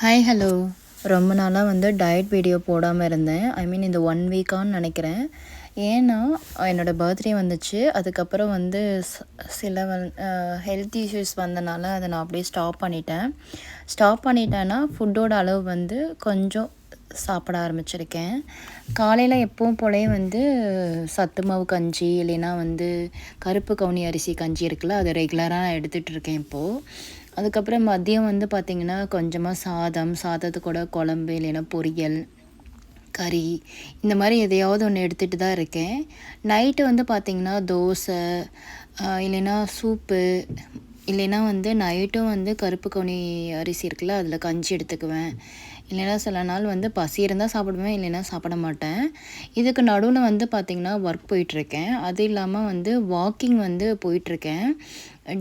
Hi hello. ரொம்ப நாளாக வந்து டயட் வீடியோ போடாமல் இருந்தேன். ஐ மீன் இந்த 1 வீக்கான்னு நினைக்கிறேன். ஏன்னா என்னோடய பர்த்டே வந்துச்சு. அதுக்கப்புறம் வந்து சில ஹெல்த் இஷ்யூஸ் வந்தனால அதை நான் அப்படியே ஸ்டாப் பண்ணிட்டேன்னா ஃபுட்டோட அளவு வந்து கொஞ்சம் சாப்பிட ஆரம்பிச்சிருக்கேன். காலையில் எப்பவும் போலவே வந்து சத்து மாவு கஞ்சி இல்லைன்னா வந்து கருப்பு கவுனி அரிசி கஞ்சி இருக்குல்ல, அதை ரெகுலராக எடுத்துகிட்டு இருக்கேன் இப்போது. அதுக்கப்புறம் மதியம் வந்து பார்த்திங்கன்னா கொஞ்சமாக சாதத்து கூட குழம்பு இல்லைன்னா பொரியல், கறி இந்த மாதிரி எதையாவது ஒன்று எடுத்துகிட்டு தான் இருக்கேன். நைட்டு வந்து பார்த்திங்கன்னா தோசை இல்லைன்னா சூப்பு இல்லைன்னா வந்து நைட்டும் வந்து கருப்பு கவுனி அரிசி இருக்குல்ல, அதில் கஞ்சி எடுத்துக்குவேன். இல்லைன்னா சில நாள் வந்து பசி இருந்தால் சாப்பிடுவேன், இல்லைன்னா சாப்பிட மாட்டேன். இதுக்கு நடுவில் வந்து பார்த்திங்கன்னா ஒர்க் போயிட்டுருக்கேன். அது இல்லாமல் வந்து வாக்கிங் வந்து போயிட்டுருக்கேன்.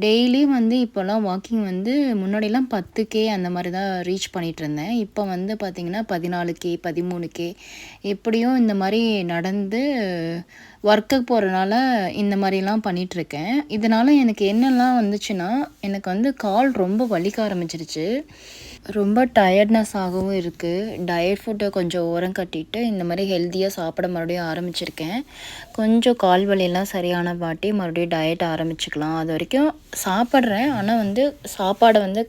டெய்லி வந்து இப்போல்லாம் வாக்கிங் வந்து முன்னாடிலாம் 10K அந்த மாதிரி தான் ரீச் பண்ணிகிட்ருந்தேன். இப்போ வந்து பார்த்திங்கன்னா 14K 13K எப்படியும் இந்த மாதிரி நடந்து ஒர்க்குக்கு போகிறனால இந்த மாதிரிலாம் பண்ணிகிட்ருக்கேன். இதனால் எனக்கு என்னெல்லாம் வந்துச்சுன்னா, எனக்கு வந்து கால் ரொம்ப வலிக்க ஆரம்பிச்சிருச்சு. ரொம்ப டயர்ட்னஸ் ஆகவும் இருக்குது. டயட் ஃபுட்டை கொஞ்சம் ஓரம் கட்டிட்டு இந்த மாதிரி ஹெல்த்தியாக சாப்பிட மறுபடியும் ஆரம்பிச்சிருக்கேன். கொஞ்சம் கால் வலியெல்லாம் சரியான பாட்டி மறுபடியும் டயட் ஆரம்பிச்சுக்கலாம். அது வரைக்கும் சாப்பிட்றேன், ஆனால் வந்து சாப்பாடை வந்து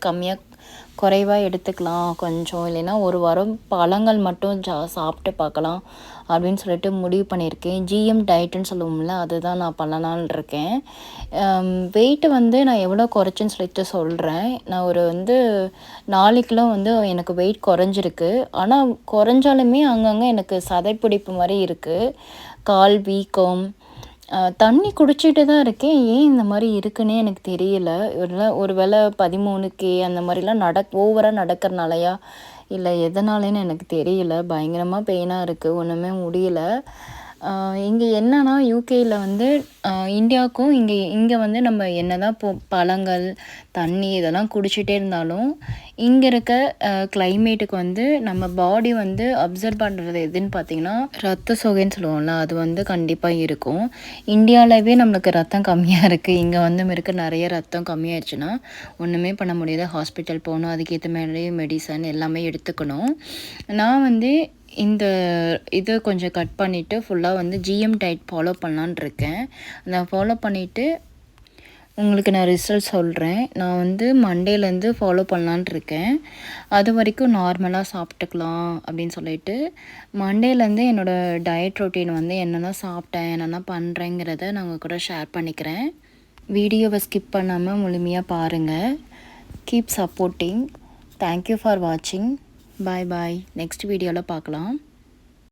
குறைவாக எடுத்துக்கலாம் கொஞ்சம், இல்லைன்னா ஒரு வாரம் பழங்கள் மட்டும் சாப்பிட்டு பார்க்கலாம் அப்படின்னு சொல்லிட்டு முடிவு பண்ணியிருக்கேன். ஜிஎம் டயட்டுன்னு சொல்லுவோம்ல, அதுதான் நான் பண்ணலான்னு இருக்கேன். வெயிட்டு வந்து நான் எவ்வளோ குறைச்சேன்னு சொல்லிட்டு சொல்கிறேன். நான் ஒரு வந்து 4 கிலோ வந்து எனக்கு வெயிட் குறைஞ்சிருக்கு. ஆனால் குறைஞ்சாலுமே அங்கங்கே எனக்கு சதைப்பிடிப்பு மாதிரி இருக்குது, கால் வீக்கம். தண்ணி குடிச்சிட்டு தான் இருக்கேன். ஏன் இந்த மாதிரி இருக்குன்னே எனக்கு தெரியல. ஒரு வேளை 13K அந்த மாதிரிலாம் ஓவராக நடக்கிறனாலயா இல்லை எதனாலேன்னு எனக்கு தெரியல. பயங்கரமாக பெயினாக இருக்குது, ஒன்றுமே முடியல. இங்கே என்னன்னா யூகேயில் வந்து இந்தியாவுக்கும் இங்கே வந்து நம்ம என்ன தான் பழங்கள் தண்ணி இதெல்லாம் குடிச்சிட்டே இருந்தாலும் இங்கே இருக்க கிளைமேட்டுக்கு வந்து நம்ம பாடி வந்து அப்சர்வ் பண்ணுறது எதுன்னு பார்த்திங்கன்னா ரத்த சோகைன்னு சொல்லுவோம்ல, அது வந்து கண்டிப்பாக இருக்கும். இந்தியாவிலவே நம்மளுக்கு ரத்தம் கம்மியாக இருக்குது, இங்கே வந்து இருக்க நிறைய ரத்தம் கம்மியாயிடுச்சுன்னா ஒன்றுமே பண்ண முடியாது. ஹாஸ்பிட்டல் போகணும், அதுக்கேற்ற மாதிரி மெடிசன் எல்லாமே எடுத்துக்கணும். நான் வந்து இந்த இதை கொஞ்சம் கட் பண்ணிவிட்டு ஃபுல்லாக வந்து ஜிஎம் டயட் ஃபாலோ பண்ணலான்னு இருக்கேன். நான் ஃபாலோ பண்ணிவிட்டு உங்களுக்கு நான் ரிசல்ட் சொல்கிறேன். நான் வந்து மண்டேலேருந்து ஃபாலோ பண்ணலான்னு இருக்கேன். அது வரைக்கும் நார்மலாக சாப்பிட்டுக்கலாம் அப்படின்னு சொல்லிட்டு மண்டேலேருந்து என்னோடய டயட் ரொட்டீன் வந்து என்னென்ன சாப்பிட்டேன் என்னென்ன பண்ணுறேங்கிறத நான் உங்கள் கூட ஷேர் பண்ணிக்கிறேன். வீடியோவை ஸ்கிப் பண்ணாமல் முழுமையாக பாருங்கள். Keep supporting. தேங்க்யூ ஃபார் வாட்சிங். பாய் பாய். நெக்ஸ்ட் வீடியோவில் பார்க்கலாம்.